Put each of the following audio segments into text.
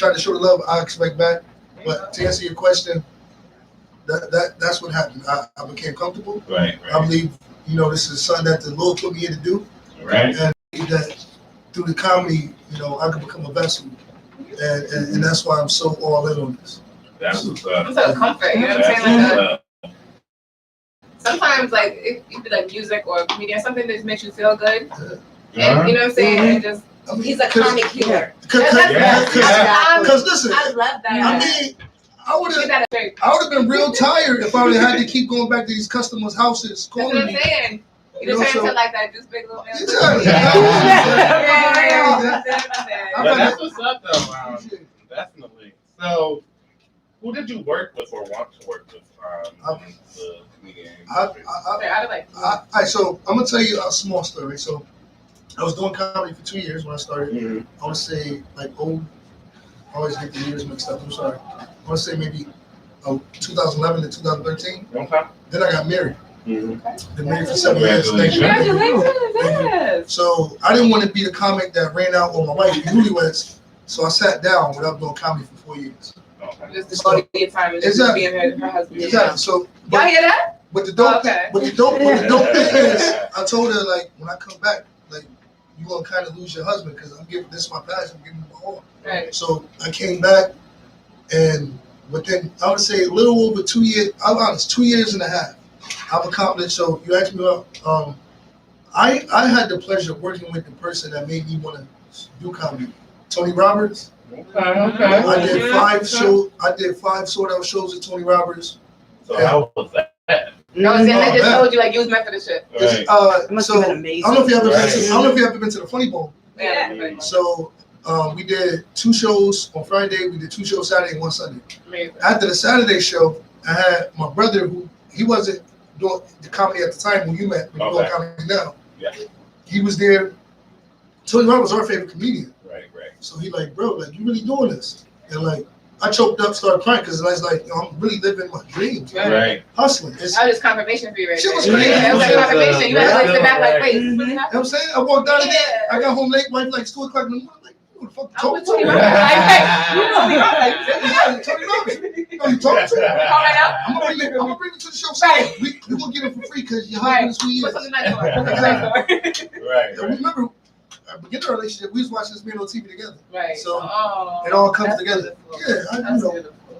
try to show the love I expect back. But to answer your question, that's what happened. I became comfortable. Right. I believe, this is something that the Lord put me here to do. Right. And that through the comedy, I could become a vessel. And that's why I'm so all in on this. That's what's up. It's like a comfort, you know what I'm saying? Sometimes, like, it could be like music or a comedian, something that just makes you feel good. And you know what I'm saying? And just, he's a comic healer. Because listen, I love that. I mean, I would have been real tired if I would have had to keep going back to these customers' houses calling that's me. what I'm saying. You just turn into like that just big little man. But that's what's up though. Definitely. So, who did you work with or want to work with the comedian? So I'm gonna tell you a small story. So I was doing comedy for 2 years when I started. I would say I always get the years mixed up. I'm sorry. I would say maybe 2011 to 2013. Okay. Then I got married. Been married for 7 years. Congratulations. So I didn't want to be the comic that ran out on my wife, newlyweds. So I sat down without doing comedy for 4 years. Just devoting your time and just being her husband. Exactly. So y'all hear that? But the dope thing is, I told her, like, when I come back, like, you're gonna kind of lose your husband because this my passion, I'm giving him my all. Right. So I came back, and within, I would say, a little over 2 years, I'm honest, 2 years and a half, I've accomplished. So you asked me about, I had the pleasure of working with the person that made me want to do comedy, Tony Roberts. Okay. I did 5 shows. I did 5 sold-out shows with Tony Roberts. So how was that? No, they just told you like you was meant for the shit. Right. It must have been amazing. I don't know if you ever been to the Funny Bone. Yeah. So we did 2 shows on Friday. We did 2 shows Saturday and 1 Sunday. Amazing. After the Saturday show, I had my brother, who he wasn't doing the comedy at the time when you met. When you're doing comedy now. Yeah. He was there. Tony Roberts was our favorite comedian. Right. So he like, bro, like, you really doing this? And like, I choked up, started crying because I was like, I'm really living my dreams. Right. Hustling. That was just confirmation for you, right? Shit was there. crazy. It was like confirmation. You had to sit back like, wait, You know what I'm saying? I walked out again. I got home late, wife like 2 o'clock in the morning. Like, who the fuck I was talking Tony to? Roberts. You talking to? Call right out. I'm gonna bring you to the show. Right. We're gonna get it for free because your husband is who he Put is. something nice on. Right. And remember, beginning our relationship, we was watching this man on TV together. Right. So it all comes together. Yeah, I know.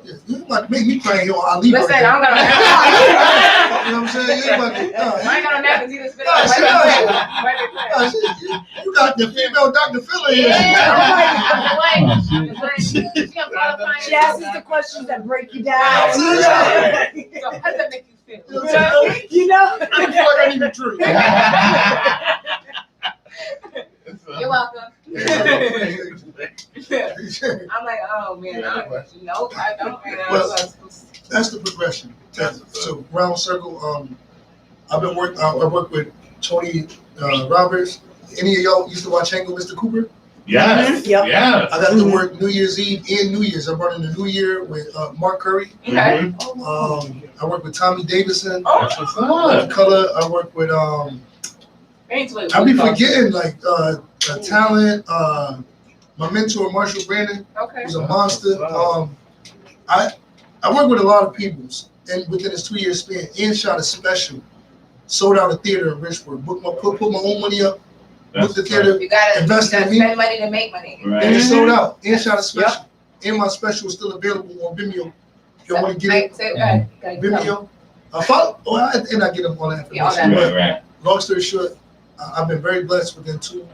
Yeah, you about to make me cry here. I'll leave. Listen, I don't got You know what I'm saying? You about to, I ain't got no napkins either. Spit you got the female Dr. Phil in here. She asks the questions that break you down. So how does that make you feel? You know? I feel like I need a drink. You're welcome. I'm like, oh man, nope, I don't. Well, that's the progression. So round circle. I work with Tony Roberts. Any of y'all used to watch Hang with Mr. Cooper? Yes. Yep. Yeah. I got to work New Year's Eve and New Year's. I brought in the New Year with Mark Curry. Okay. I work with Tommy Davidson. That's what's up. Color. I work with I be forgetting like talent. My mentor Marshall Brandon. Okay. Who's a monster. I work with a lot of people, and within this 2 year span, and shot a special, sold out a theater in Richmond. Put my own money up. Booked the theater. You gotta invest in me. spend money to make money. Right. And it sold out. And shot a special. And my special is still available on Vimeo. If you want to get it, Vimeo. And I get them all that information. Yeah, right. Long story short, I've been very blessed within two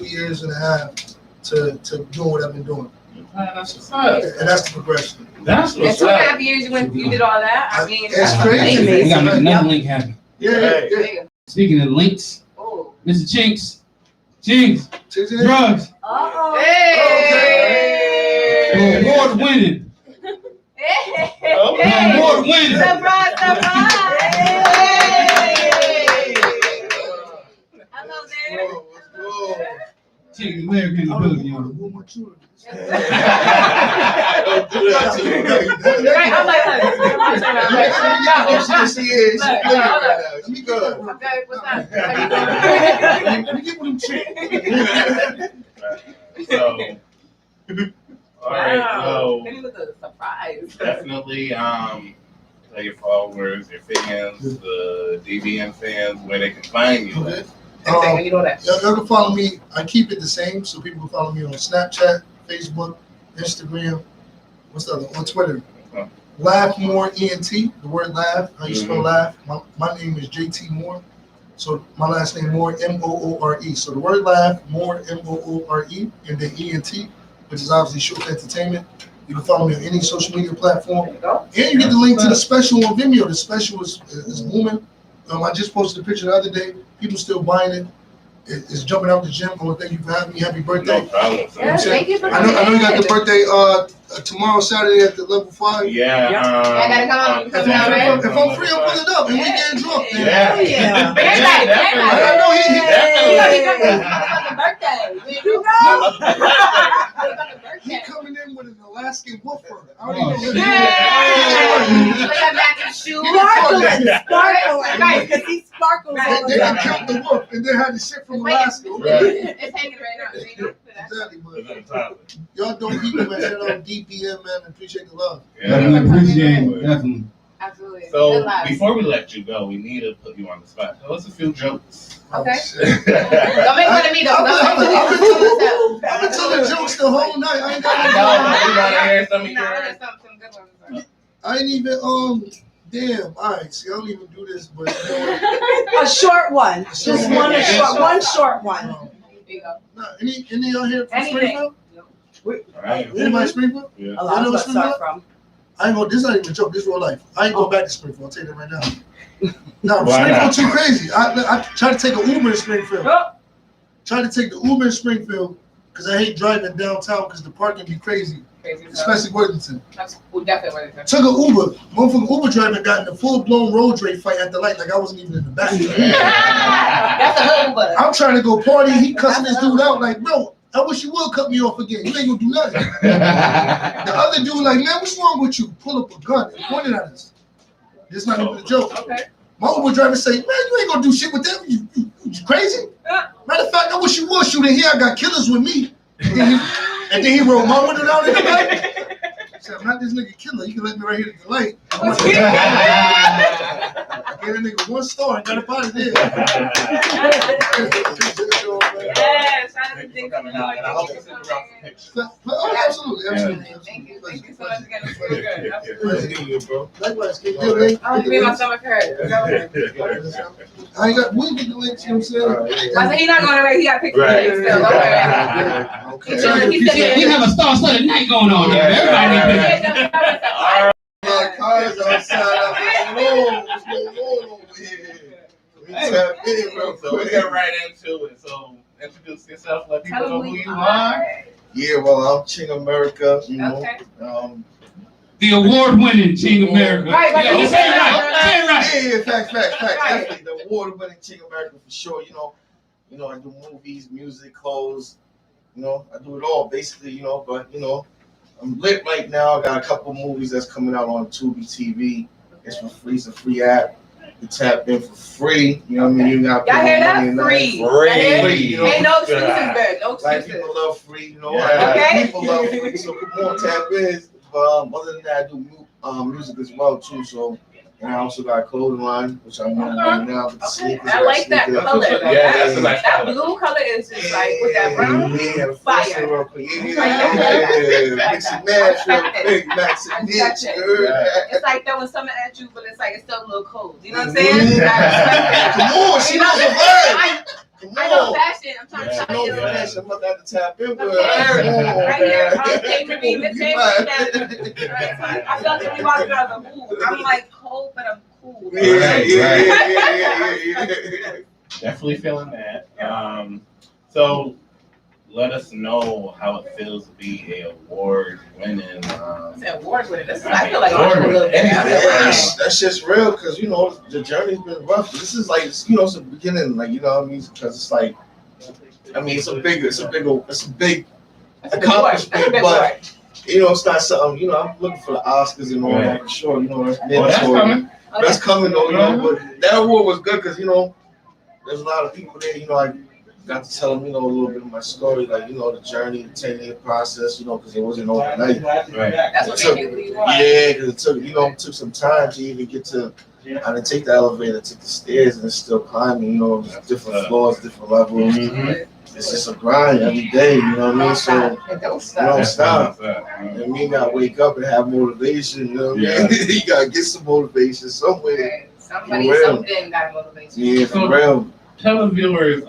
years and a half to doing what I've been doing. That's what's up. And that's the progression. That's what's In up. 2.5 years, you did all that. I mean, It's crazy. amazing. We gotta make another link happen. Yeah. Speaking of links, Oh. Mr. Chinks, drugs, Hey. award winning, award winning. Surprise! Hello there. Chinks American in the building, y'all. Right, I'm like, She is. Let me go. okay, what's up? Let me get with them chicks. So, All right, Wow. Maybe with a surprise. definitely tell your followers, your fans, the DBN fans, where they can find you. Okay. You know that. Y'all can follow me. I keep it the same, so people can follow me on Snapchat, Facebook, Instagram. What's the other? On Twitter. Okay. Laugh More ENT. The word laugh. How you spell laugh? My name is JT Moore. So my last name Moore, Moore. So the word laugh, Moore, Moore, and then ENT, which is obviously Short Entertainment. You can follow me on any social media platform. There you go. And you get the link to the special on Vimeo. The special is booming. I just posted a picture the other day. People still buying it. It's jumping out the gym. I want to thank you for having me. Happy birthday. No problem. Yeah, thank you for I know you got the birthday tomorrow, Saturday at the level 5. Yeah. I gotta come. If I'm free, I'll pull it up and we get drunk. Yeah. Yeah. I know he coming in with an Alaskan woofer. I already know. Sparkling, because he sparkles all They the done time. killed the wolf and then had the shit from Alaska. It's hanging right now. Exactly, but y'all don't people, man. Shout out DPM, man. Appreciate the love. Definitely appreciate it. Definitely. Absolutely. So before we let you go, we need to put you on the spot. Tell us a few jokes. Okay. Oh, Don't make fun of me, though. I've been telling jokes the whole night. I ain't got No, we want to hear some of yours. Some good ones. I ain't even damn. All right, see, I don't even do this, but A short one. Just one short one. Nah, any of y'all here from Anything. Springfield? Right. Anybody Springfield? Yeah. A lot of us start from. I ain't gonna. This is not even a joke. This is real life. I ain't going back to Springfield. I'll tell you that right now. No, Why Springfield not? too crazy. I tried to take an Uber in Springfield. Tried to take the Uber in Springfield because I hate driving downtown because the parking be crazy, especially Worthington. Definitely Worthington. Took an Uber. Motherfucking Uber driver got in a full-blown road rage fight at the light like I wasn't even in the back. That's a hood Uber. I'm trying to go party. He cussing this dude out like, bro, I wish you would cut me off again. You ain't gonna do nothing. The other dude like, man, what's wrong with you? Pull up a gun and point it at us. This not even a joke. Okay. My Uber driver say, man, you ain't gonna do shit with them. You crazy? Matter of fact, I wish you would shoot in here. I got killers with me. And then he rolled my window down in the back. I said, I'm not this nigga killer. You can let me right here at the light. I gave that nigga 1 star and got up out of there. Yes, I didn't think Coming out, and I hope you send around some pictures. Absolutely. Thank you so much again. It's really good. Likewise, can you get a link? Oh, you made my stomach hurt. I ain't got, we get the links, you know what I'm saying? I said he's not going away. He got pictures of Right. me still. Okay. He said We have a star-studded night going on here. Everybody need to- Cars outside. What's going on over here? We tap in, bro. So we get right into it. So introduce yourself, let people know who you are. Yeah, well, I'm Ching America, you know. Okay. The award-winning Ching America. Right, Yeah, you say it right. Say it right. Yeah, fact. Right. Definitely the award-winning Ching America for sure. You know, I do movies, music, clothes. You know, I do it all basically. You know, but I'm lit right now. I got a couple movies that's coming out on Tubi TV. It's for free. It's a free app. You tap in for free. You know what I mean? You got Y'all hear that? money and Free. Free. You know, Ain't no excuses, man. No like excuses. people love free. You know, Yeah. Okay. people love free. So come on, tap in. Other than that, I do music as well too. So, and I also got a clothing line, which I'm wearing right now. With the sneakers, I like that sneakers. color. Yeah, that's a nice That color. blue color is just like with that brown. Yeah, the Fire. first real quick. Yeah, mix and I match real respect it. quick. Max I and respect Mitch. it. Yeah. It's like throwing something at you, but it's like it's still a little cold. You know what I'm saying? I respect that. Come on, she You know, knows the vibe. I know fashion. I'm trying to I tell know you. fashion. I'm about to have to tap in with her. Okay. Right here, K-Marie, Miss K-Marie, I feel like when we walk out of the pool, I'm like cold, but I'm cool. Yeah. Definitely feeling that. So let us know how it feels to be a award-winning. I said awards with it. This is, I feel like I'm a Award-winning. little bit. I feel like- That's just real because the journey's been rough. This is like it's the beginning, like what I mean, because it's like it's a big That's a big accomplishment, award. but it's not something. I'm looking for the Oscars and all that for sure. That's That's coming. That's coming though. But that award was good because there's a lot of people there. got to tell them, a little bit of my story, like, the journey, the 10-year process, because it wasn't overnight. Right. That's what made you who you are. Yeah, because it took some time to even get to. I didn't take the elevator, took the stairs, and it's still climbing. There's different floors, different levels. Mhm. It's just a grind every day. You know what I mean? So Don't you stop. don't stop. Yeah. And me gotta wake up and have motivation. You know what I mean? You gotta get some motivation somewhere. Right. Somebody, For real. something got to motivate you. Yeah, for real. Tell the viewers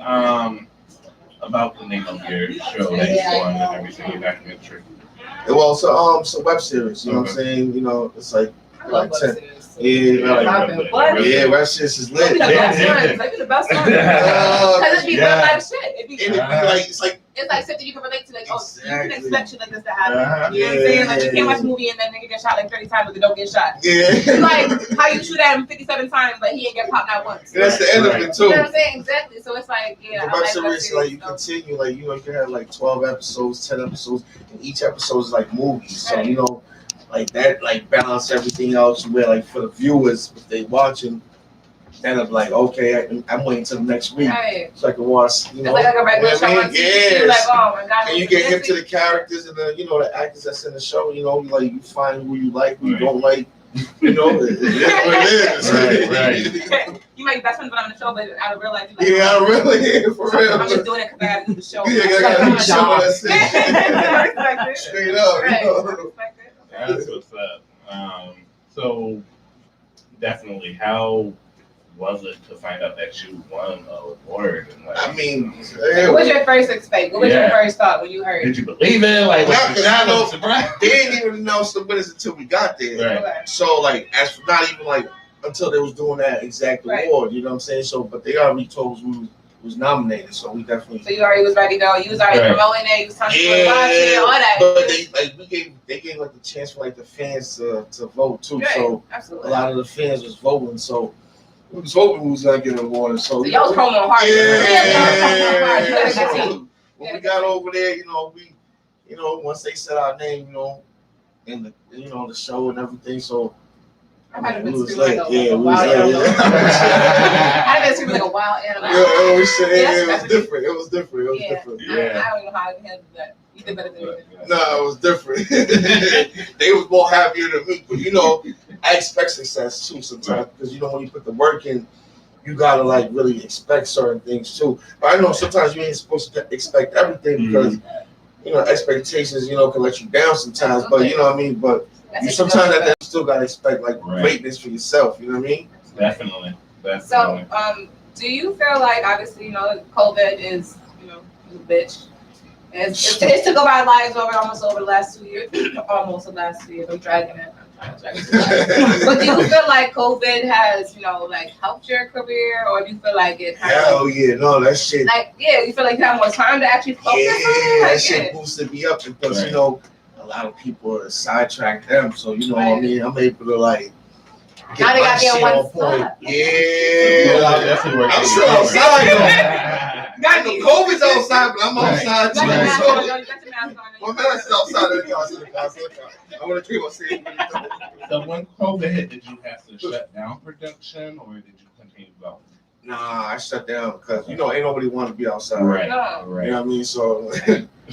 about the name of your show that you're on and everything, your documentary. Well, so it's a web series. You know what I'm saying? It's like I love web 10. series. Yeah, What? yeah, web series is lit. It'd be the best one. It'd be the best one. Because it'd be real life shit. It'd be it's like something you can relate to, like, oh, you can expect shit like this to happen. You know what I'm saying? Like, you can't watch a movie and then nigga get shot like 30 times, but they don't get shot. Yeah. Like, how you shoot at him 57 times, but he ain't get popped not once. That's the end of it, too. You know what I'm saying? Exactly. So it's like, yeah, The I web like series, like, you continue, like, you can have like 12 episodes, 10 episodes, and each episode is like movies. So, Right. like that, like, balance everything else where, like, for the viewers, if they watching, then I'm like, okay, I'm waiting till next week Right. so I can watch, It's like a regular show on TV. You're like, oh my god. And you get hip to the characters and the actors that's in the show. Like, you find who you like, who you don't like. It is what it is. Right. You might be best friends when I'm on the show, but out of real life, you're like, Yeah, I really, for real. I'm just doing it because I got to do the show. Yeah, I got to do the show. That's Respect it. it. Straight up. Right. Respect it. That's what's up. So definitely, how was it to find out that you won an award? And like, I mean, What was your first expect? What was your first thought when you heard? did you believe it? Like, I know they didn't even announce the winners until we got there. Right. Okay. So, like, as for not even like until they was doing that exact Right. award, you know what I'm saying? So, but they already told us we was nominated, so we definitely. So you already was ready to go. You was already Right. promoting it. You was telling people about it, all that. But they gave like the chance for like the fans to vote too. Right. So a Absolutely. lot of the fans was voting. So we was hoping we was gonna get an award. So So y'all was promoting hard. yeah. You better get So to when we got over there, we, once they said our name, in the the show and everything. So I might have we been was screaming late. like Yeah, a we was wild late. animal. Yeah. I'd have been screaming like a wild animal. Yeah, we said Yes, it was definitely. different. It was different. It was Yeah. different. I don't even know how I handled that. You did better than me. No, it was different. They was more happier than me, but I expect success too sometimes because when you put the work in, you gotta like really expect certain things too. But I know sometimes you ain't supposed to expect everything because expectations can let you down sometimes. But you know what I mean. But you sometimes you still gotta expect like greatness for yourself. You know what I mean? Definitely. So, do you feel like obviously COVID is a bitch. It's took over our lives almost over the last 2 years. Almost the last 2 years. I'm dragging it. I'm trying to drag it. But do you feel like COVID has, helped your career, or do you feel like it has? Hell yeah, no, that shit. You feel like you have more time to actually focus on it? That shit boosted me up because a lot of people sidetrack them. So what I mean, I'm able to like. Now they got me on one point. spot. Yeah, I'm still outside though. Got me. COVID's outside, but I'm outside Got your too. mask So, on, you got your mask on. well, man, I'm still outside of the car. I want to keep on saying. So when COVID hit, did you have to shut down production or did you continue going? Nah, I shut down because ain't nobody want to be outside. Right. No. You know what I mean? So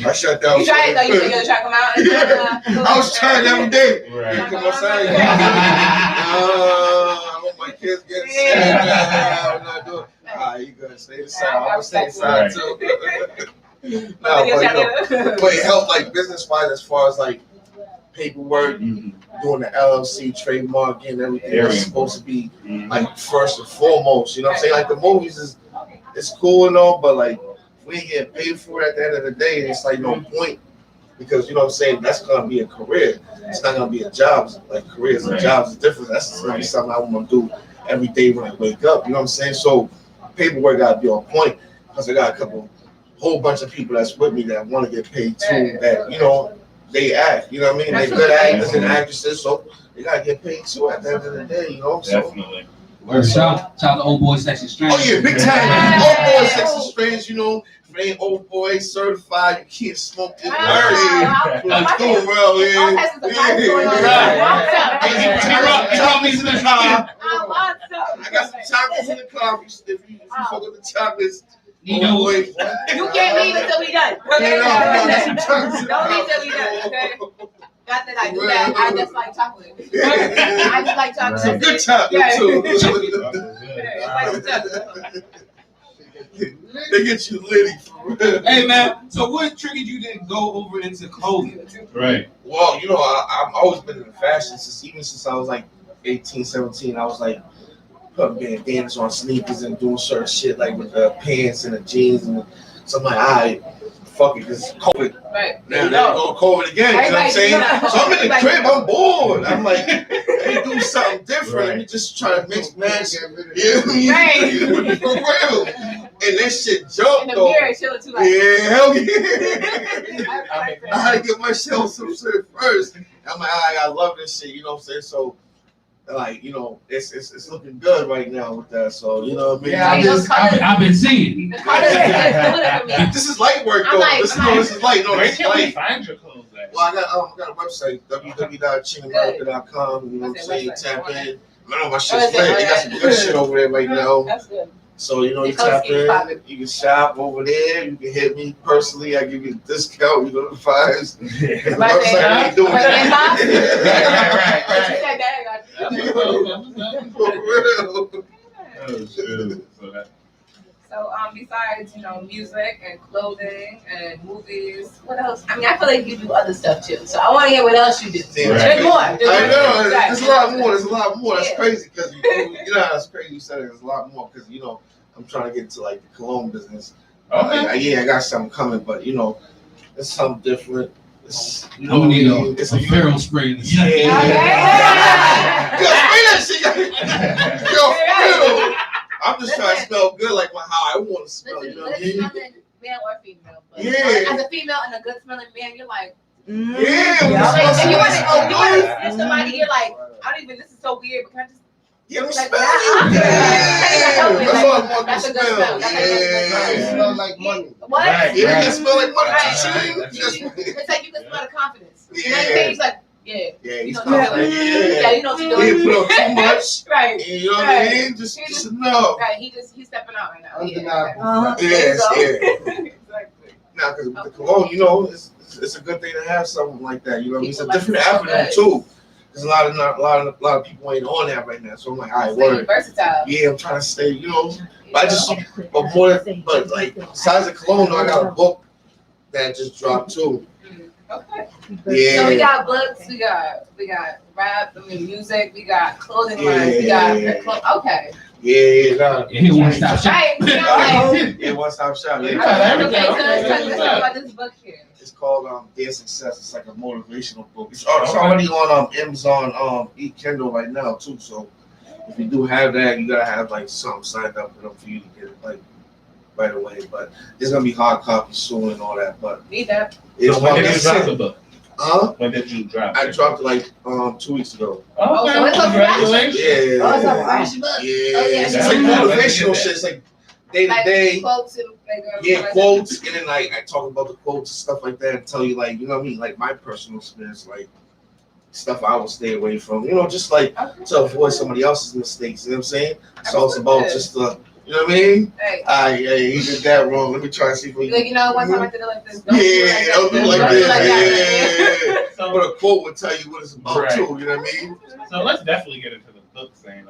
I shut down. You tried it though. You think you'll try to come out? Yeah. I was trying every day. Right. You know what I'm saying? I want my kids getting sick. I'm not doing. You gotta stay inside. I'm gonna stay inside too. But it helped like business wise as far as like paperwork, doing the LLC, trademark, and everything that's supposed to be like first and foremost. You know what I'm saying? Like the movies it's cool and all, but like we ain't getting paid for it at the end of the day. It's like no point because you know what I'm saying. That's gonna be a career. It's not gonna be a job. Like careers and jobs is different. That's gonna be something I want to do every day when I wake up. You know what I'm saying? So paperwork gotta be on point because I got a whole bunch of people that's with me that want to get paid too. That they act. You know what I mean? They're good actors and actresses, so they gotta get paid too at the end of the day. Definitely. Shout to Old Boy Sexy Strange. Oh yeah, big time. Old Boy Sexy Strange, if it ain't Old Boy certified, you can't smoke this dirty. It's doing well, chocolates in the car. I got some chocolates in the car. If you fuck with the chocolates, You know what? You can't leave until we done. Okay? Don't leave till we done. Okay? Not that I do that. I just like chocolate. I just like chocolate. Some good chocolate Yeah. too. Yeah, it's like chocolate. They get you litty for real. Hey man, so what triggered you to go over into clothing? Right. Well, you know, I've always been in fashion since I was like 18, 17. I was like putting bandanas on sneakers and doing certain shit like with the pants and the jeans and so I'm like, alright, fuck it, cause COVID. Right. Now they're going COVID again, you know what I'm saying? So I'm in the crib, I'm bored. I'm like, let me do something different. Let me just try to mix match. Yeah, Right. for real. And that shit In jumped the though. mirror, chilling too. Like, Yeah, hell yeah. I had to get myself some shit first. I'm like, I love this shit, you know what I'm saying? So, like, you know, it's looking good right now with that. So, you know what I mean? Yeah, I've been seeing. This is light work I'm though. like- This is light. No, Where this is can we light. find your clothes at? Well, I got a website, www.chingamerica.com. You know what I'm saying? Tap in. I know my shit's lit. They got some good shit over there right now. That's good. So, you know, you The code tap keeps in, popping. you can shop over there, you can hit me personally, I give you a discount, you know, the fines. The Right website there. ain't doing Right that. Right. But you said that, I got you. For real. Oh, shoot. So that, So, besides, you know, music and clothing and movies, what else? I mean, I feel like you do other stuff too. So I want to hear what else you do. Damn. There's more. I know, there's a lot more, That's Yeah. crazy, because, you know, that's crazy you said it, there's a lot more, because, you know, I'm trying to get into, like, the cologne business. okay. I got something coming, but, you know, it's something different. It's, you I'm gonna need it's a feral spray. Yeah. Okay. Yo, spray that shit. Yo, for real. I'm just trying to smell good, like how I want to smell. You know what I mean? Smelling male or female. But Yeah. as a female and a good smelling man, you're like, Yeah. if you want to smell if somebody, you're like, I don't even, this is so weird, but can I just, Yeah, like smell that? you. Yeah. That's what I want to That's a good smell. smell. That's a good smell. Yeah. Smell like money. What? Right. Yeah, you can smell like money. Right. Ching. It's like you can smell the confidence. Yeah. You know what I'm saying? It's like, yeah. Yeah, You he's know kind what of you're like, doing. Yeah, you know what He you're doing. didn't put up too much. Right. You know what I mean? Just enough. Right. He's stepping out right now. Undeniable. Yes, yeah. Exactly. Now, because with the cologne, you know, it's a good thing to have something like that. You know what I mean? It's a People different like it avenue so too. There's a lot of people ain't on that right now. So I'm like, all right, Staying word. versatile. Yeah, I'm trying to stay, you know. But I just, but like, besides the cologne, I got a book that just dropped too. Okay. Yeah. So we got books, we got rap, I mean music, we got clothing lines, we Yeah. got okay. Yeah, nah. He one stop shop. Right, you know, like, Yeah, one stop shop. okay, Yeah. let's talk about this book here. It's called Dear Success. It's like a motivational book. It's already on Amazon e-Kindle right now too. So if you do have that, you gotta have like something signed up for you to get it like right away. But it's gonna be hard copy soon and all that. But Need that. it's So when did you it's- drop the book? Huh? When did you drop I it? dropped it like 2 weeks ago. Oh, so it's a Congratulations. Yeah. Oh, it's a fresh book. Yeah. Oh, yeah. It's like motivational shit. It's like day to Like day. quotes and like, Yeah, quotes, and then like I talk about the quotes and stuff like that, and tell you like, you know what I mean, like my personal experience, like stuff I would stay away from, you know, just like Okay. to avoid somebody else's mistakes. You know what I'm saying? So it's Absolutely. about just the, you know what I mean? Hey, Yeah, he did that wrong. Let me try and see if we. like, you know, one time I did it like this. Yeah, don't do it like Don't do it this. like that. Yeah. So, But a quote would tell you what it's about Right. too. You know what I mean? so let's definitely get into the book thing.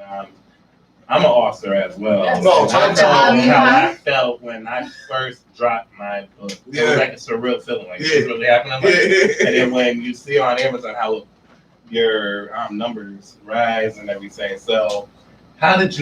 I'm an author as well. Yes. No, And I talk know to how me. I felt when I first dropped my book. It Yeah. was like a surreal feeling, like Yeah. it's really happening. Like, Yeah. and then when you see on Amazon how your numbers rise and everything. So how was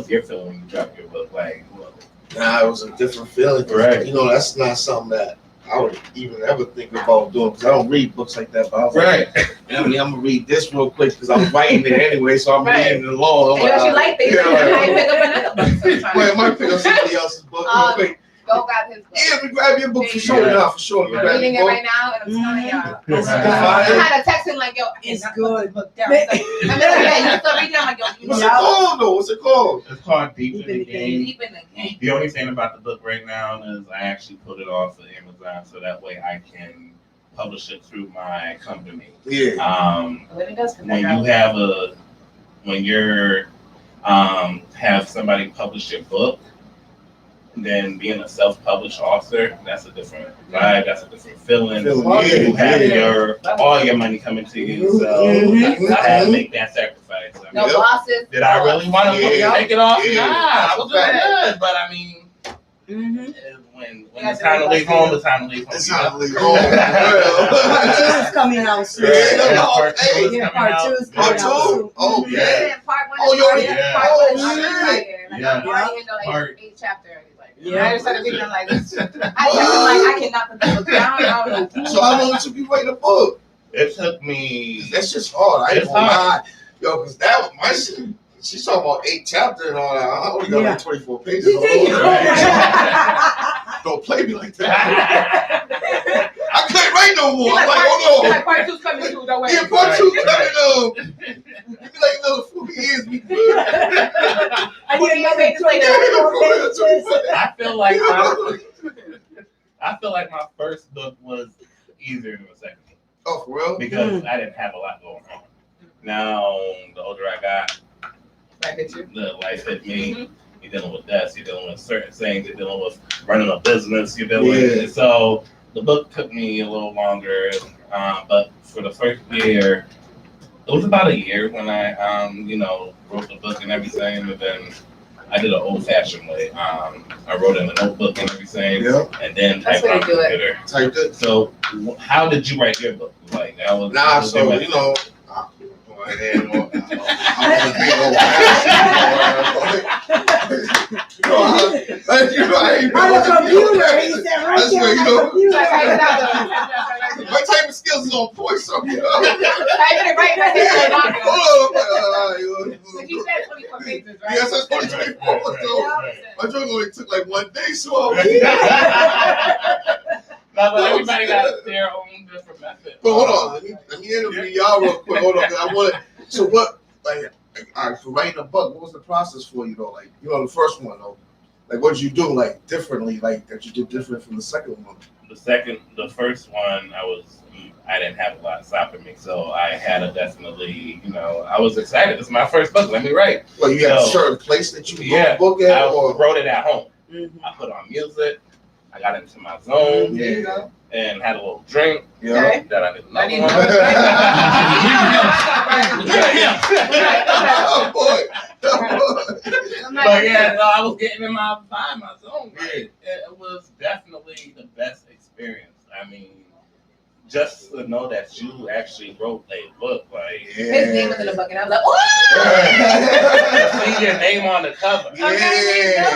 your feeling when you dropped your book? Like, well, Nah, it was a different feeling. 'Cause, Right. You know, that's not something that I would even ever think about doing because I don't read books like that. But I was like, I mean, I'm gonna read this real quick because I was writing it anyway, so I'm Right. reading it along. You actually like things. Yeah, I right. pick up another book sometimes. Wait, I might pick up somebody else's book real quick. Go grab his book. Yeah, we grab your book for sure. Yeah. Nah, for sure. Yeah. I'm Grab reading your it book. right now, and I'm telling y'all. It's Right. I fire. had to text him like, yo, It's good. Book down. He's like, I'm like, yeah, you still reading? I'm like, yo, you What's it know, called though? What's it called? it's called Deep in the Game. deep in the game. The only thing about the book right now is I actually put it off of Amazon so that way I can publish it through my company. Yeah. What it does for When that, you have when you're have somebody publish your book, then being a self-published author, that's a different vibe. That's a different feeling. You have all your money coming to you, so I had to make that sacrifice. I No mean, bosses. did I really want to take it off? Yeah. Nah, I was doing good, but I mean, when it's time to leave home, it's time to leave home. It's time to leave home. Part 2 is coming out soon. Part two is coming Part out. 2 is coming Part out 2? soon. Oh, Yeah, yeah. part 1 Oh, is you already- already- yeah. part 1 is Oh, already shit. out here. Like, Yeah. I'm already into like Part- 8th chapter already. Like, Yeah. I started reading, I'm like, I cannot put the book down. I don't know. So how long took you write a book? It took me. That's just hard. I ain't It's gonna hard. lie. Yo, because that was my shit. She's talking about 8 chapters and all that. I only got like 24 pages. Don't play me like that. I couldn't write no more. I'm like, hold on. Part 2's coming too. Don't worry. Yeah, part 2 coming up. You be like another 4 years. Be good. I need another 24 pages. I feel like my first book was easier than the second one Oh, for real? because I didn't have a lot going on. Now, the older I got, the life hit me. You're dealing with deaths. You're dealing with certain things. You're dealing with running a business. You're dealing with so the book took me a little longer, but for the first year, it was about a year when I, wrote the book and everything, and then I did an old-fashioned way. I wrote in a notebook and everything, and then That's typed on how you do it. computer. Typed it. So, how did you write your book? Like that was Nah, was so, your you know, I was a big old I ain't On the computer, he said right That's there where, on you the know, computer. my type of skills is on point, so you know. Typing it right back there. Hold on. But you said 24 pages, right? Yes, that's 24. So my drug only took like 1 day, so No, but everybody got their own different method. But hold on, let me interview y'all real quick. Hold on, 'cause I want to. So what, like, all right, for writing a book, what was the process for you though? Like, you know, the first one though, like, what did you do like differently, like that you did different from the second one? The first one, I didn't have a lot stopping me, so I had to definitely, I was excited. This is my first book. Let me write. Well, you had a So, certain place that you wrote Yeah, the book at, I or wrote it at home. I put on music. I got into my zone There you go. and had a little drink yeah. that I didn't know. I didn't Oh boy. But yeah, no, I was getting in my vibe, my zone. Right? It was definitely the best experience. I mean, just to know that you actually wrote a book, like His name was in the book, and I was like, oh! see your name on the cover. Yeah.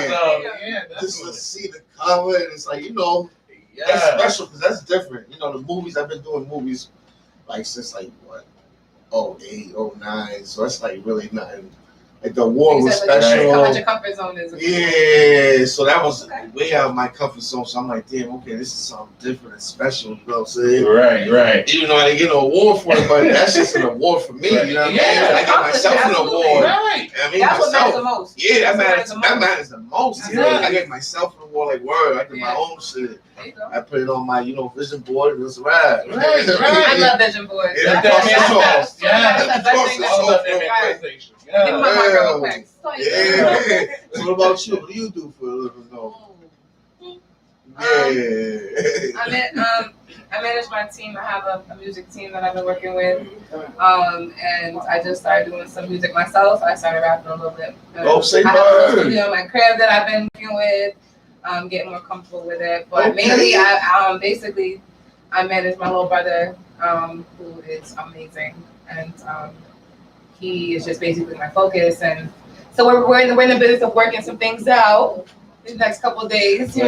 So, yeah, Just to definitely. see the cover, and it's like, you know, that's Yeah. special because that's different. You know, the movies, I've been doing movies like since like what, 08, 09, so that's like really nothing. Like the war was Come out special. your comfort zone is Yeah, so that was way out of my comfort zone. So I'm like, damn, okay, this is something different and special. You know what I'm saying? Right. Even though I didn't get no award for it, but that's just an award for me. You know what I mean? Yeah, I get myself an absolutely. award. Right. I mean, That's what matters the myself. most. Yeah, That's that matters the most. That's You know, right. I get myself an award, like word. I did my own shit. There you go. I put it on my, vision board, and it's a ride. Right. I love vision boards. Yeah, That's that's the best thing. All of them Right. in PlayStation. Give me my micro packs. Yeah. So what about you? What do you do for a living though? Yeah. I manage my team. I have a music team that I've been working with, and I just started doing some music myself. I started rapping a little bit. Oh, say I have a little word. studio in my crib that I've been working with, getting more comfortable with it. But Okay. mainly, I manage my little brother, who is amazing, and he is just basically my focus. And so we're in the business of working some things out these next couple of days, and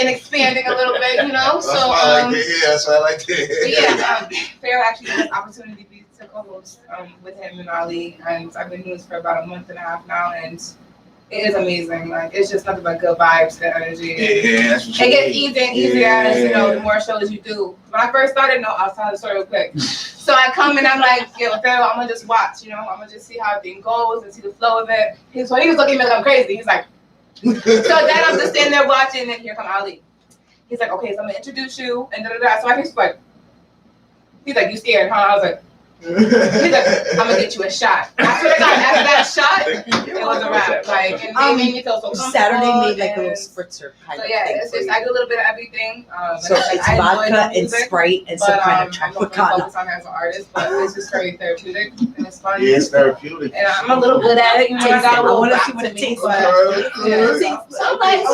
expanding a little bit, That's So why I like to hear. That's why I like to hear. Pharaoh actually had this opportunity to co-host with him and Ali, and I've been doing this for about a month and a half now, and it is amazing. Like, it's just nothing but good vibes, good energy. Yeah, that's what you It gets need. easier and easier as the more shows you do. When I first started, I'll tell the story real quick. So I come and I'm like, Pharaoh, I'm gonna just watch, I'm gonna just see how everything goes and see the flow of it. He was looking at me like I'm crazy. He's like, so then I'm just standing there watching, and here come Ali. He's like, okay, so I'm gonna introduce you, and da da da. So I just like, he's like, you scared, huh? I was like, He's like, I'm gonna get you a shot. I swear to God, after that shot, it was a wrap. Like, and they made me feel so comfortable. Saturday made like a little spritzer kind So of yeah, thing it's for just you. I do a little bit of everything. So it's vodka and Sprite and some kind of I don't Tropicana. focus on it as an artist, but it's just very therapeutic and it's fun. Yeah, it's therapeutic. And I'm a little good at it. You know, I got a I little want to back see what to it me, tastes but like. yeah. Sometimes I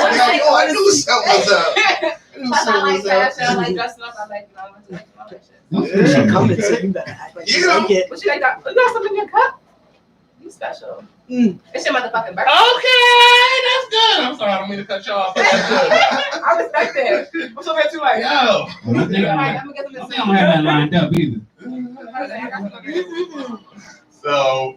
knew something was up. I knew I something like was up. fashion. I like dressing up. I like, you know, I like all that shit. You should come and see. You better act like you like it. What you like? You got something in your cup? You special. It's your motherfucking birthday. Okay, that's good. I'm sorry, I don't mean to cut you off, but that's good. I respect it. What's over here too like? Yo. I'm gonna get them I to don't have that lined up either. So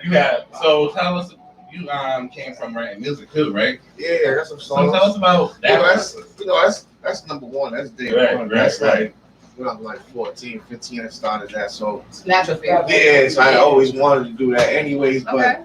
you got. So tell us. You came from writing music too, right? Yeah, that's some So songs. tell us about that. That's number one. That's day Right, one. right, That's right. like when I was like 14, 15, I started that. So It's natural for you. yeah, so I always wanted to do that anyways, but Okay.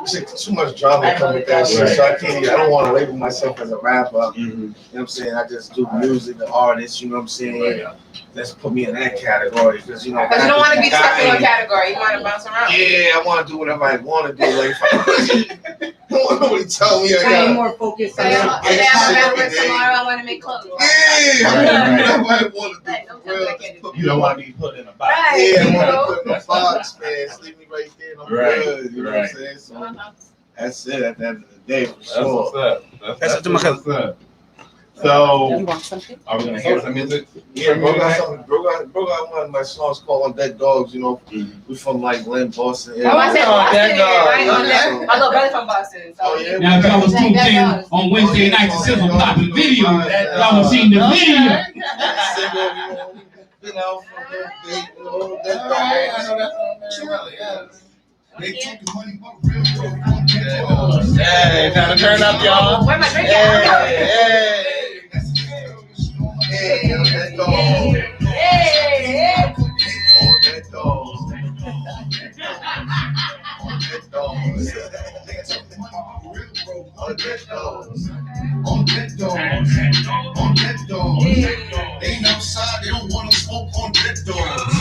it's too much drama come with that shit. So I can't. I don't want to label myself as a rapper. Mm-hmm. You know what I'm saying? I just do music, an artist. You know what I'm saying? Let's put me in that category because you know. Because you don't want to be stuck in one I- category. You want to bounce around. Yeah, I want to do whatever I want to do. Like, if I don't want nobody tell me I I got. am more focused So on you Yeah. know, today I'm gonna work tomorrow. I want to make clothes. Yeah, whatever I want to Right, do. don't tell me I can't do You don't want to be put in a box. Right. Yeah, I you want know? to put in a box, man. Leave me right there. And I'm Right, good. You know what I'm saying? So that's it at the end of the day, for That's sure. what's up. That's What's up. You So, want something? are we gonna hear some music? Yeah, bro got one of my songs called On Dead Dogs, you know. We from like Lynn, Boston. Oh, I said Boston. that dog. I ain't on that. My little brother from Boston. So Oh, yeah? Now, if y'all was tuned in on Wednesday nights at Sizzle popping video, y'all was seeing the video. Single, you know, from the big, you know, Dead All right, I Dogs. know that song very well, yes. They talking money, but real broke. Hey, time to turn up, y'all. Where my drink Hey, at? hey. Hey, On Dead Dogs. Hey. On Dead Dogs. On Dead Dogs. On Dead Dogs. On dead dogs, on dead dogs. They ain't outside, they don't want to smoke on dead dogs.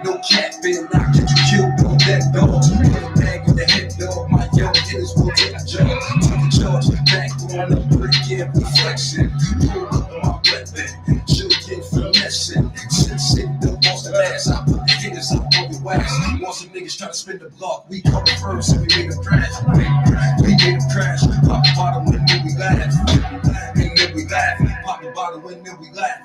No cat been knocked, get you killed on dead dogs. Put a bag in the head dog, my young hitters will take a jump. Take a charge, back on the brick, yeah, reflection. Pull up on my weapon, children finessing. Sit, the boss the last. I put the hitters up on the wax. Want some niggas try to spin the block, we come first and we made them crash. We made them crash, pop the bottom and then we laugh. And then we laugh, pop the bottom and then we laugh.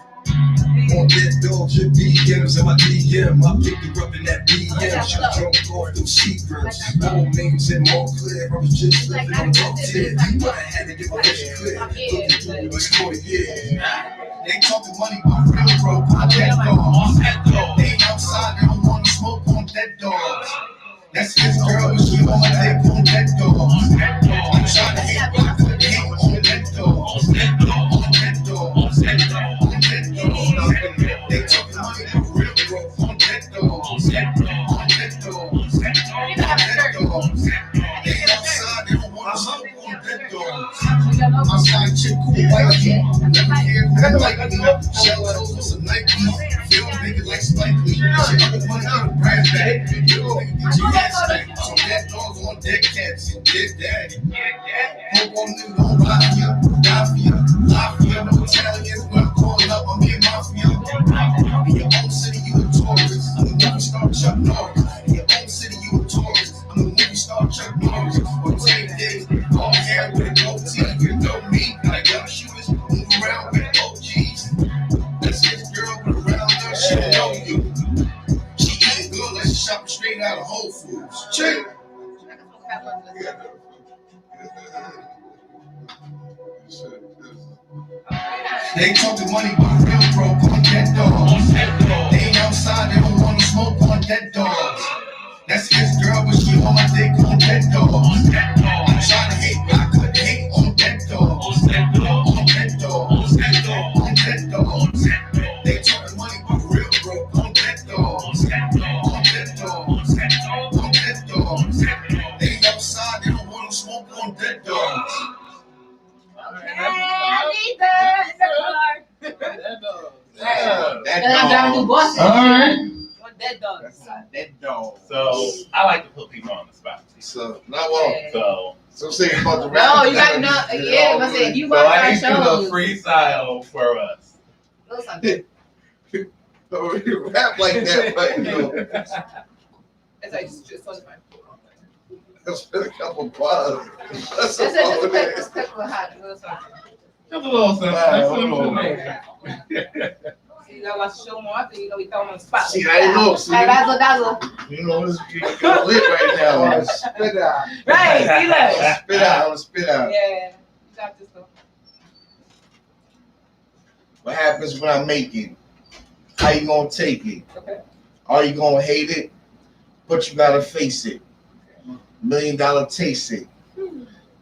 On dead dogs, your BMs and my DM. I picked her up in that BM. She drunk off those secrets. Old names in Montclair. I was just living on top tier. But I had to get my vision clear. Looking through this toy, yeah. They talking money, but real broke. On dead dogs. They ain't outside, they don't want to smoke on dead dogs. That's his girl, but she on my dick on dead dogs. I'm trying to hate, but I couldn't hate on dead dogs. On dead dogs. On dead dogs. They talking money, but real broke. On dead dogs. On dead dogs. On dead dogs. They ain't outside, they don't want to smoke on dead dogs. Outside chick cool white heat. Never care who like me. Shell toes with some Nike. Feel nigga like Spike Lee. Shit, I'm the one out of brand back. You know, nigga, get your ass back. So dead dogs on dead cats. And dead daddy. Hope on nigga, don't mafia. Mafia. No Italians when I'm calling up. I'm here mafia. In your own city, you a tourist. I'm the movie star Chuck Norris. In your own city, you a tourist. I'm the movie star Chuck Norris. On 10 days, long hair with a goatee. You know me, like young shooters, move around with OGs. That's his girl, but around her, she don't know you. She eating good like she shopping straight out of Whole Foods. Chick. They talking money, but real broke on dead dogs. They ain't outside, they don't want to smoke on dead dogs. That's his girl, but she on my dick on dead dogs. I'm trying to hate, but I couldn't hate on dead dogs. On dead dogs. On dead dogs. They talking money, but real broke on dead dogs. On dead dogs. On dead dogs. They ain't outside, they don't want to smoke on dead dogs. I need that. Dead dogs. Yeah. And I'm driving through Boston. All right. What dead dog? That's not that dog. So I like to put people on the spot. So not well. So So say about the No, rap. you got no. Yeah, but say if you watch I our need you shows, to freestyle for us. do something. Rap like that, but you know, It's like just so fun. let's spit a couple bars. That's Just about a quick, it. just quick little hot, little something. Just a little something. See, you gotta watch the show more often. You know, we throw them on the spot. See, I didn't know. See, Hey, dazzle, dazzle. you know, this got lit right now. Spit out. Right, see that? Spit out. Spit out. Yeah, you got this though. What happens when I make it? How you gonna take it? Okay. Are you gonna hate it? But you gotta face it. $1 million taste it.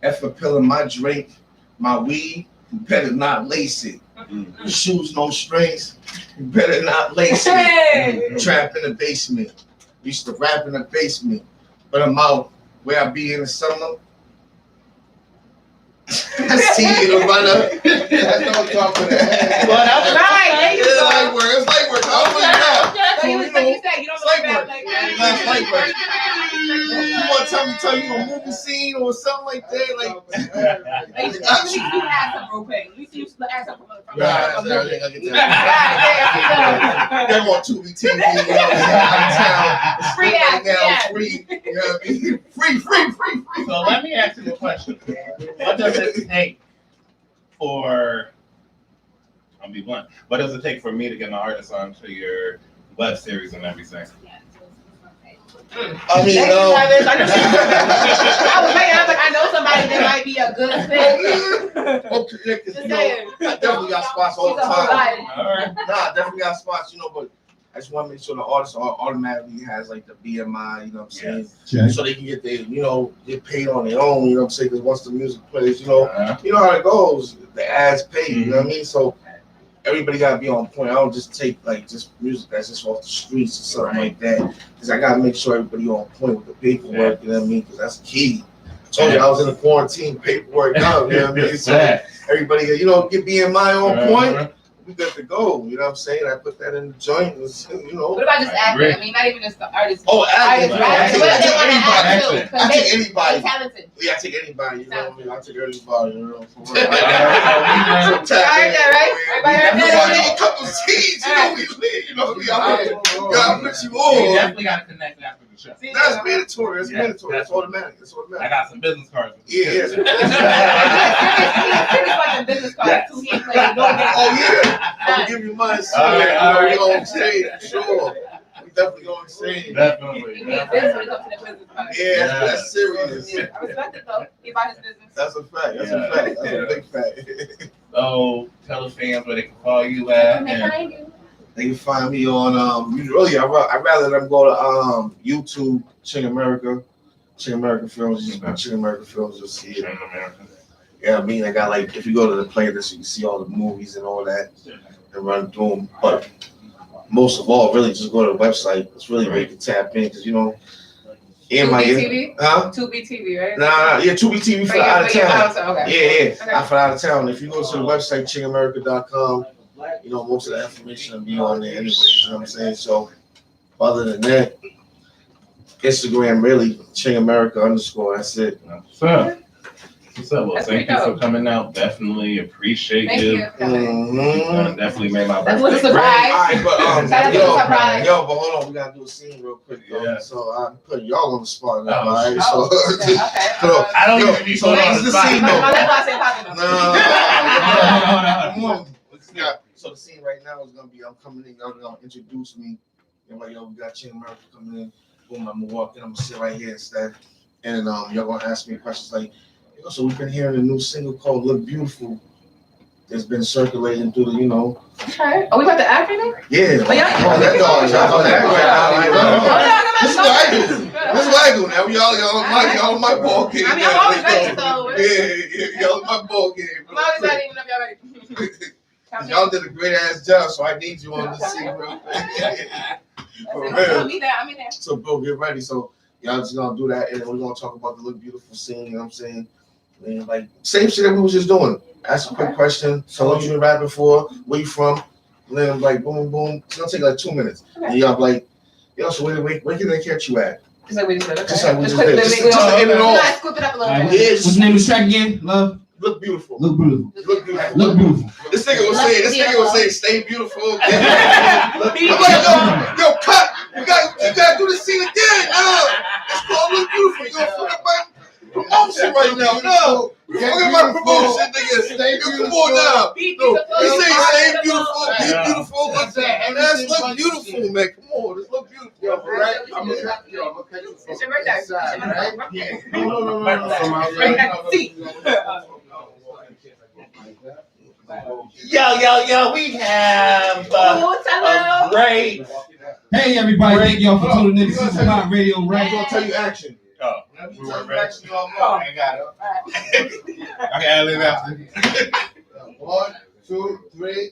F a pill in my drink, my weed, you better not lace it. Shoes no strings, you better not lace it. Hey! Trap in the basement. Used to rap in the basement, but I'm out where I be in the summer. See you, brother. That's no talk for that. Well, that was Right, there you It's go. like work. It's like work. I'm like that. So you was like you said, you don't It's like know work. like It's like work. You want to tell you a movie scene or something like that? Like, Like, you ask some role play. You see you ask some from nah, from nah, I get Right, that. yeah, They're on Tubi TV, you know, out of town. Free ads, Now free. You know what I mean? Free. So let me ask you a question. What does it take for, I'll be blunt, what does it take for me to get an artist onto your web series and everything? I mean, I was thinking, I was like, I know somebody that might be a good fit. okay, because Just you know, saying. I definitely got spots all the She's a whole time. lot. All right. Nah, I definitely got spots, you know, but I just want to make sure the artist automatically has like the BMI, you know what I'm saying? Check. So they can get their, you know, get paid on their own, you know what I'm saying? Because once the music plays, you know how it goes. The ads pay, you know what I mean? So everybody gotta be on point. I don't just take like just music that's just off the streets or something like that. Because I gotta make sure everybody on point with the paperwork, you know what I mean? Because that's key. I told you I was in the quarantine paperwork now, you know what I mean? So everybody, you know, get BMI on point. We good to go, you know what I'm saying? I put that in the joint, you know. What about just acting? I mean, not even just the artist. Oh, acting. Artists, I take right? anybody. What I they take anybody. They talented. Yeah, I take anybody, you know what I mean? I take everybody, you know. For real. I heard that, right? Everybody heard You that? want a couple seeds, you know, we live, you know, God bless you You all. definitely got to connect after the show. That's mandatory, that's Yeah, mandatory, that's automatic, that's I automatic. got some business cards. Yeah. Business cards too. He ain't playing no games. Oh yeah, I'm gonna give you mine soon. All right, all right. We gonna exchange, for sure. We definitely gonna exchange. Definitely. He needs business when it comes to the business cards. Yeah, that's serious. I respect it though. He about his business. That's a fact, that's a fact, that's a big fact. So tell the fans where they can call you at. They And find you. They can find me on really I'd rather them go to YouTube, Ching America Films, just put Ching America Films, you'll see it. Yeah, I mean I got like if you go to the playlist you can see all the movies and all that and run through them. But most of all, really just go to the website. It's really where you can tap in because you know in my TV? huh? 2B TV, right? Nah, yeah, 2B TV for out of town. Okay. Yeah, I for out of town. If you go to the website chingamerica.com, you know, most of the information will be on there anyway, you know what I'm saying? So, other than that, Instagram really, _, that's it. So, well, That's thank pretty you for dope. coming out. Definitely appreciate Thank you. you. Definitely made my That was a birthday. surprise. All right, but Shout out to the surprise. yo, but hold on, we gotta do a scene real quick, though. Yeah. So I'm putting y'all on the spot now, Oh, all right? Oh, So, okay. I don't Yo, even be so put on here's the the spot. scene, My though. left eye said popping No, Hold on. Come on. So the scene right now is gonna be I'm coming in, y'all gonna introduce me. You're like, yo, we got Ching America coming in. Boom, I'm gonna walk in, I'm gonna sit right here instead. And y'all gonna ask me questions like, yo, so we've been hearing a new single called Look Beautiful. It's been circulating through the, you know. Okay. Are we about to act right now? Yeah. Oh, yeah. Oh, that dog. Y'all gonna act right now. This is what I do. This This is what I do now. Y'all on my ball game. I mean, I'm always ready, so. Yeah, y'all on my ball game. I'm always ready when y'all ready. Y'all did a great ass job, so I need you on the scene real quick. For real. I'm in there. So, bro, get ready. So, y'all just gonna do that, and then we're gonna talk about the Look Beautiful scene. You know what I'm saying? And like same shit that we was just doing. Ask a quick question. Tell what you been rapping for. Where you from? And then I'm like, boom, boom. It's gonna take like 2 minutes. Okay. And y'all like, yo, so where can they catch you at? Just like we just did. Okay. Just like we just quick, did. then Just we- to end it we off. gotta scoop it up a little Alright, bit. what's the name of the track again? Love? Look beautiful. Look beautiful. Look beautiful. Look beautiful. This nigga was saying, stay beautiful. Yo, cut. You gotta do the scene again. It's called Look Beautiful. You gonna fuck up my promotion right now. No. You fucking up my promotion, nigga. Stay Yo, beautiful. come on now. Be No, beautiful. he say stay beautiful, be Yeah. beautiful. That's look beautiful, man. Come on, let's look beautiful. Yo, right? I'm gonna cut you from It's your birthday. inside, right? No. From Bring outside. back the seat. Yo, we have Oh, tell a them. great. Hey everybody, thank y'all for tuning in to You gonna Sizzle Pop Radio, I'm right? gonna tell you action. Oh, Every we time were you action, y'all know. I got it. I can live after. 1, 2, 3.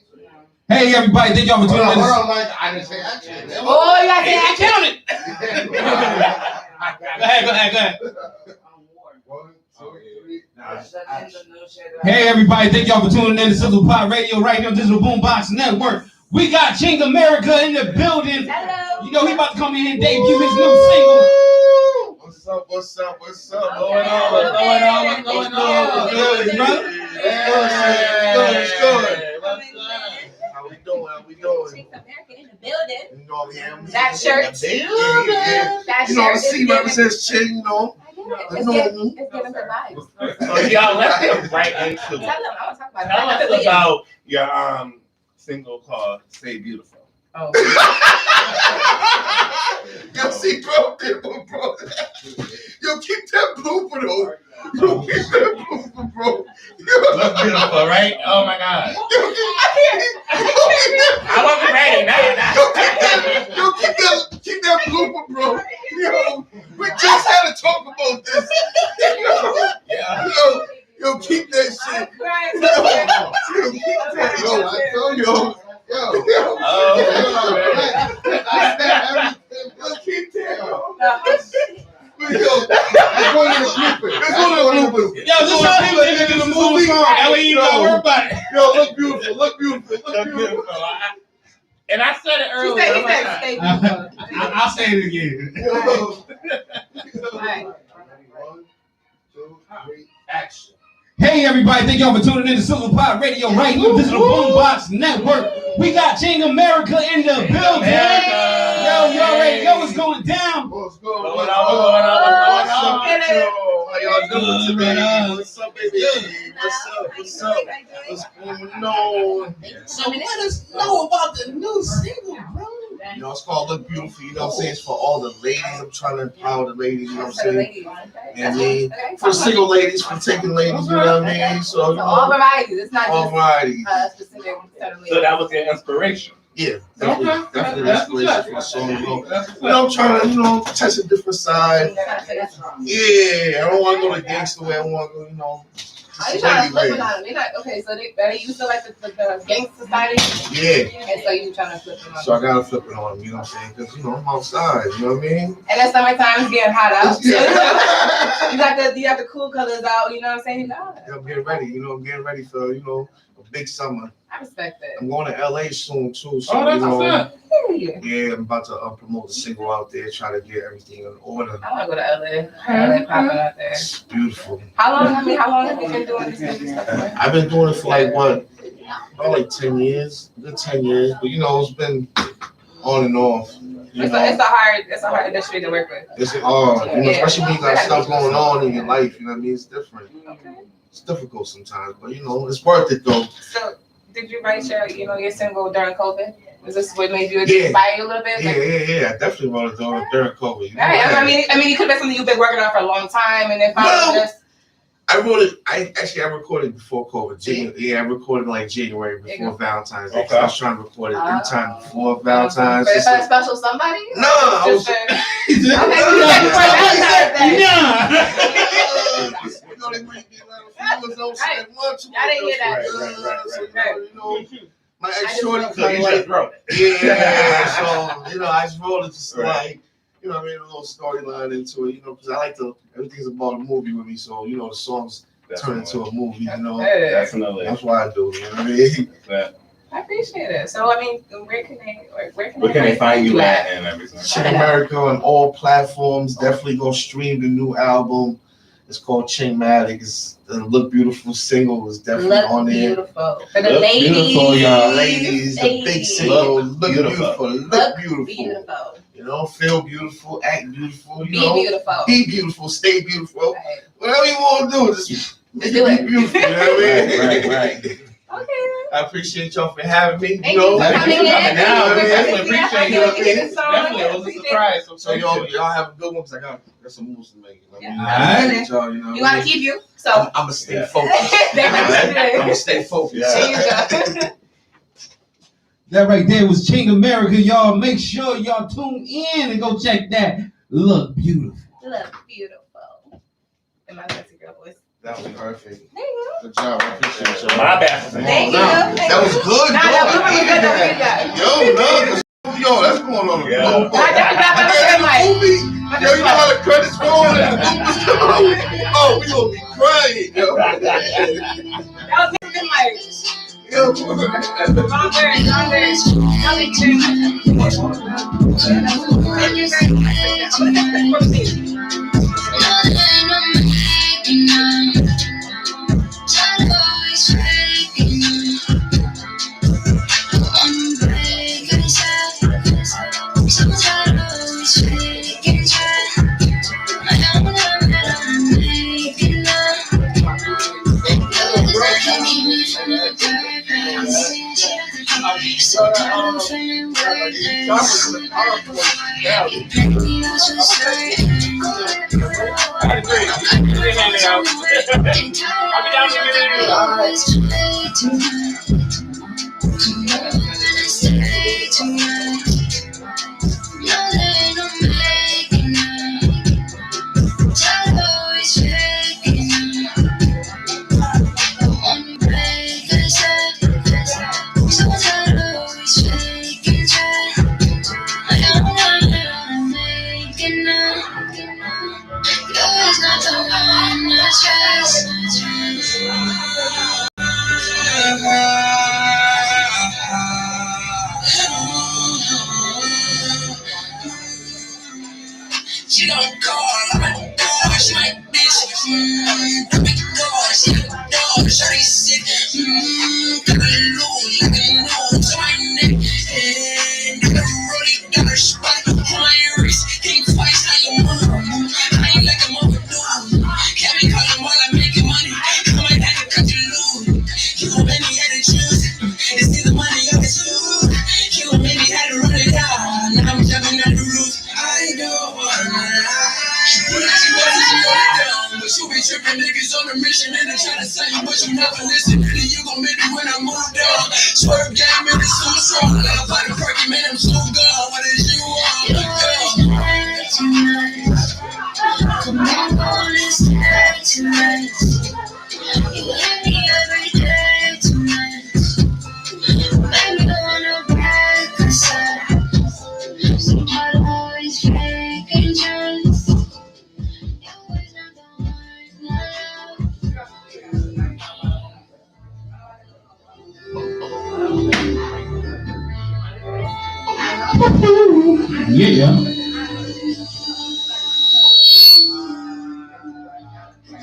Hey everybody, thank y'all for Hold tuning on, in. hold on, Mike. I didn't say action. Oh, you got to action. Count it. Go ahead. 1, 2, 3. Hey everybody, thank y'all for tuning in to Sizzle Pop Radio right here on Digital Boombox Network. We got King America in the building. Hello. You know he about to come in here and debut his new single. What's up? What's Okay. going on? What's going on? What's going on? Good, brother. It's good. How we doing? King America in the building. You know, yeah, That shirt. Yeah. That You know, the shirt C is represents chin, you know. It's giving the vibes. So y'all, let's get right into Tell it. them. I want to talk about Tell it. us about your single called "Stay Beautiful." Oh. Yo, see, bro. Yo, keep that blooper, though. Yo, keep that blooper, bro. Look beautiful, right? Oh my God. I wasn't ready. Keep that blooper, bro. Yo, we just had to talk about this. Yo, keep that shit. Yo, keep that. Yo, I told you. Yo. Yo, keep that. Yo, It's one of the bloopers. it's one of the bloopers. Yo, just show him that in the movie. That way you don't worry about it. Yo, look beautiful. Look beautiful. Look Look beautiful. beautiful. And I said it She earlier. said, I'm like, stay beautiful. I'll say it again. Yo. Right. 1, 2, 3. Action. Hey everybody, thank y'all for tuning in to Sizzle Pop Radio right here on Digital Boombox Network. We got King America in the building. Yo, you already know what's going down. What's going What's on? going on? What's up, How y'all doing Good, today? man. What's up, baby? What's up? What's going on? So let us know about the new single, bro. You know, it's called Look Beautiful. You know what I'm saying? It's for all the ladies. I'm trying to empower the ladies. You know what I'm saying? And me, for single ladies, for taking ladies. You know what I mean? So, you So all know, varieties. It's not all just varieties. specific set of So ladies. that was your inspiration. Yeah, definitely inspiration for the song. You know, I'm trying to, test a different side. Yeah, I don't want to go the gangster way. I want to go, Are you trying to flip it on them? You're not, okay, so they used to like the gangster society, Yeah. and so you trying to flip it on So I them. gotta flip it on them, you know what I'm saying? Because, I'm outside, you know what I mean? And then summertime is getting hot out. Yeah. You got the cool colors out. You know what I'm saying? No, I'm getting ready, I'm getting ready for, a big summer. I respect that. I'm going to LA soon, too. So, Oh, that's what's up. yeah, I'm about to promote the single out there, try to get everything in order. I want to go to LA. LA popping out there. It's beautiful. How long have you been doing this music stuff for? I've been doing it for about 10 years, good 10 years, but it's been on and off. It's a hard industry to work with. It's hard, especially when you got stuff going on in your life, you know what I mean? It's different. Okay. It's difficult sometimes, but it's worth it though. So, did you write your single during COVID? Is this what made you Yeah. inspire you a little bit? Yeah. I definitely wrote it during COVID. Right. I mean, it could have been something you've been working on for a long time, and then finally just. I wrote it. I recorded before COVID. I recorded like January before Valentine's Day. Okay. I was trying to record it anytime before Valentine's. For Just a like- special somebody? No, I was. Just you did it for Valentine's Day. I didn't hear that. My I ex just shorty wrote kind You of just wrote it. yeah. So I just wrote it just Right. like I made a little storyline into it. Because I like everything's about a movie with me. So the songs turn into a movie. Definitely. That's why I do. You know what I mean? I appreciate it. So, I mean, where can they find you at and everything? Ching America on all platforms. Definitely go stream the new album. It's called Chingmatic. It's the Look Beautiful single is definitely on there. Beautiful. For the Look ladies. beautiful, y'all. Ladies, the big single. Look beautiful. Look beautiful. Beautiful. You know, feel beautiful, act beautiful. You Be know, beautiful. be beautiful, stay beautiful. Right. Whatever you want to do, just do it. Be beautiful. You know what I mean? Right. Okay. I appreciate y'all for having me. Thank you for coming in. Now, we Definitely appreciate you. Definitely, it was a surprise. So y'all have a good one because I got some moves to make. Yeah. Alright, y'all, you know. We want to keep you. So I'm gonna stay focused. I'm gonna stay focused. there you go. That right there was Ching America, y'all. Make sure y'all tune in and go check that. Look beautiful. Look beautiful. In my sexy girl voice. That was perfect. There you go. Good job. I appreciate y'all. My bad. Thank you. That was good. Nah, that was good. Yo, that's going on. Yeah. I definitely got my Movie. Yo, you know how the credits roll and the bloopers come out? Oh, we gonna be crying, yo. That was good, Mike. Yo. Long very much. Thank you very much. I'm gonna take She don't call, I'm a dog, she my bitch. I'm a dog, she a dog, shawty sick. Got a loot, like a loot to my neck. And got a rollie, got a spot on my wrist. Think twice how you move. I ain't like a mother dude. Can't be calling while I'm making money. I might have to cut you loose. You gon' make me have to choose. It's either money or it's you. You gon' make me have to run it out. Now I'm jumping out the roof. I don't wanna lie. But you be tripping niggas on a mission and they try to say you, but you never listen. Really, you gon' make me when I move down. Swerve game and it's too strong. Like a body perky, man, I'm so gone. What is you on? Come on, let's get tonight. You hit me every day tonight. Baby, don't wanna break us up. Somebody always faking just. You always not the one Yeah.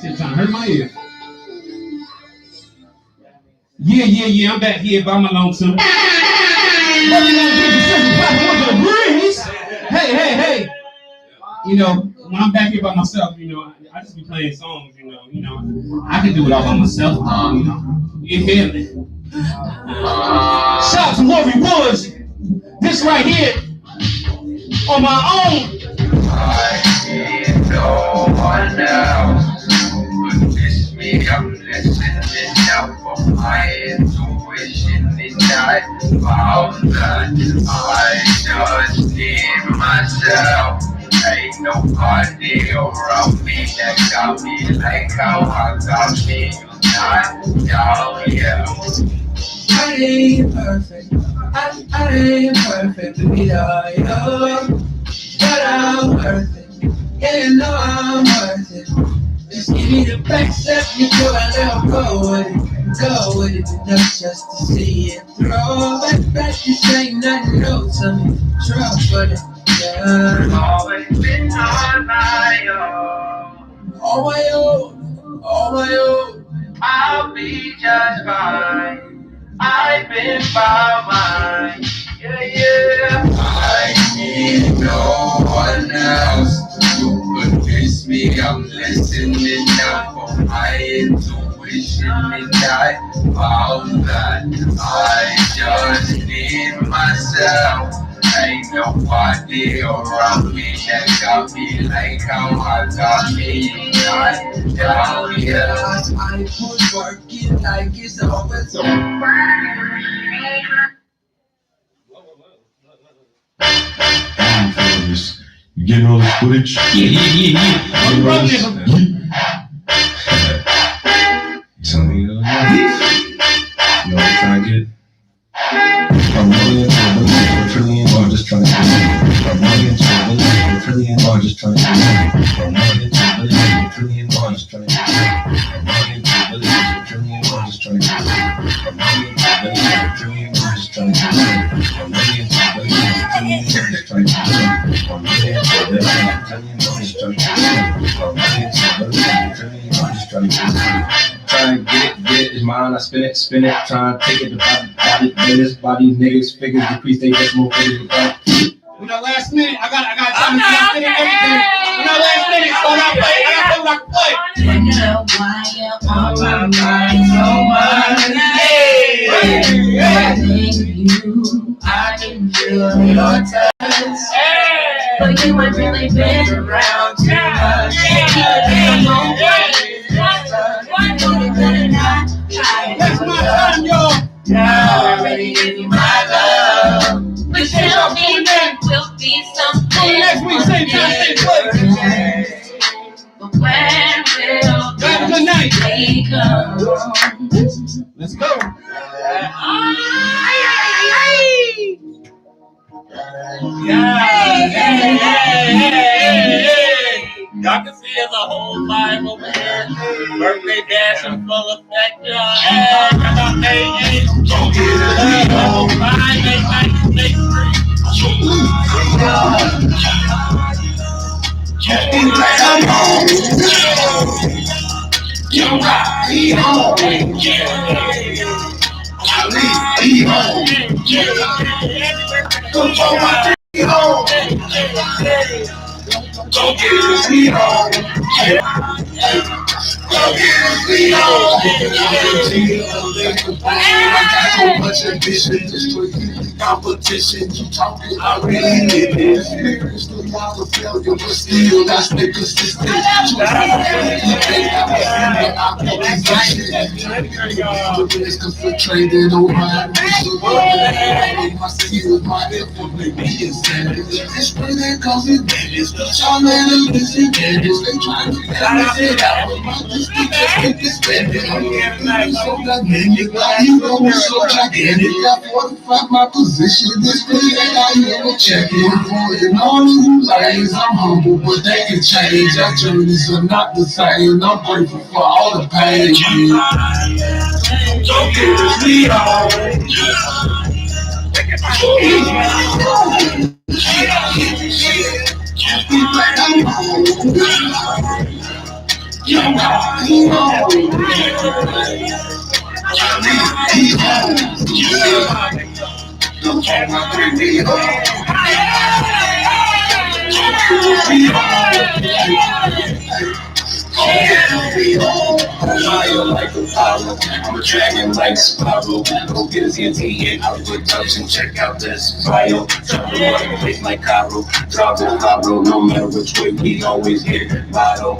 Shit trying to hurt my ear. Yeah. I'm back here by my lonesome. What we gonna do? Sizzle popping with the breeze. Hey. You know, when I'm back here by myself, you know, I just be playing songs. You know, I can do it all by myself. You know, you hear me? Shout out to Lori Woods. This right here on my own. I see no one else who would miss me. I'm listening now for my intuition. It died about that. I just need myself. Ain't nobody around me that got me like how I got me. Yeah. I ain't perfect. I ain't perfect, yo. But I'm worth it. Yeah, you know I'm worth it. Just give me the back step, you do a little go with it. Go with it enough just to see it through. But this ain't nothing new to me. Trust it, yeah. Always been on my own. On my own, on my own. I'll be just fine. I've been by mine. Yeah, yeah. I need no one else to convince me I'm listening now. For my intuition and I found that I just need myself. Ain't nobody around me that got me like how I got me. Down here. I put work in like it's always on. You getting all this footage? Yeah. I'm running. Tell me, you know what I'm trying to get? From million to a billion to a trillion, or just trying to get in. From million to a billion to a trillion, or just trying to get in. From million to a billion to a trillion, or just trying to get in. From million to a billion to a trillion, or just trying to get in. From million to a billion to a trillion, or just trying to get in. From million to a billion to a trillion, or just trying to get in. From million to a billion to a trillion, or just trying to get in. From million to a billion to a trillion, or just trying to get in. Try and get it, it's mine, I spin it, try and take it, the body, business, body, niggas, figures, decrease, they decimal figures, We got last minute. I got time to finish everything. We got last minute, so I gotta play what I can play. Wonder why you're on my mind so much. I think you, I can feel your touch. But you ain't really been around too much. That's my time, y'all. Now I'm ready to give you my love. But tell me there will be something. Next week, same time, same place. But when will Have a good night. we come? Let's go. Y'all can see it's a whole Bible, man. Birthday dash in full effect, y'all. Hey, come on, hey. Don't get it. 5, 8, 9, 8, 3. So much ambition, destroy competition. You talking, I really live it. Experience the model failure, but still I stay consistent. Concentrated on my mission. My skills, my effort, make me insanity. It's pretty cause it's damage. Y'all let them listen damage. They try to balance it out, but my distance just make it spend it. I'm so dynamic, like you know I'm so gigantic. Got 45 my position, this thing ain't how you ever check it. And all of you liars, I'm humble, but they can change. Our journeys are not the same. I'm grateful for all the pain. Don't give me all. Fire like a power, I'm a dragon like Spiral. Go get his NT in our production, check out this bio. Trouble like place like Cairo, Bravo, no matter which way we always hit bottle.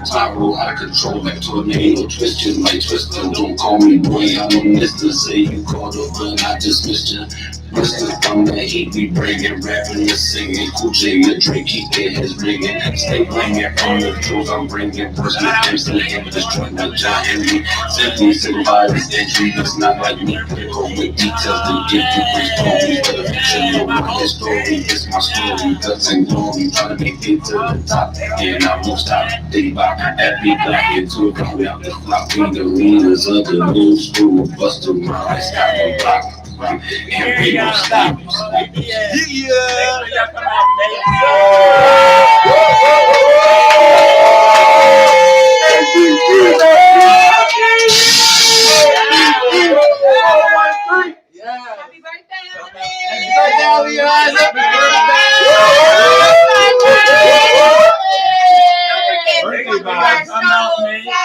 Spiral out of control like tornado, twisting like twisting. Don't call me boy, I'm a mister. Say you called up, but I just missed you. Bristol from the heat, we bringing, rapping and singing. Cool J and Drake, keep their heads ringing. Stay bringing from the tools I'm bringing. Personal games in the end of this joint with John Henry. Simply survive this entry, it's not like me. Critical with details to give you great stories. you what this story is my story. Cause I'm glory, trying to make it to the top. And I won't stop. Think about every black into it. Come out the flock. We the leaders of the new school. Buster Rhymes, got no block. And we don't stop. Happy birthday, Birthday vibes, I'm out, man.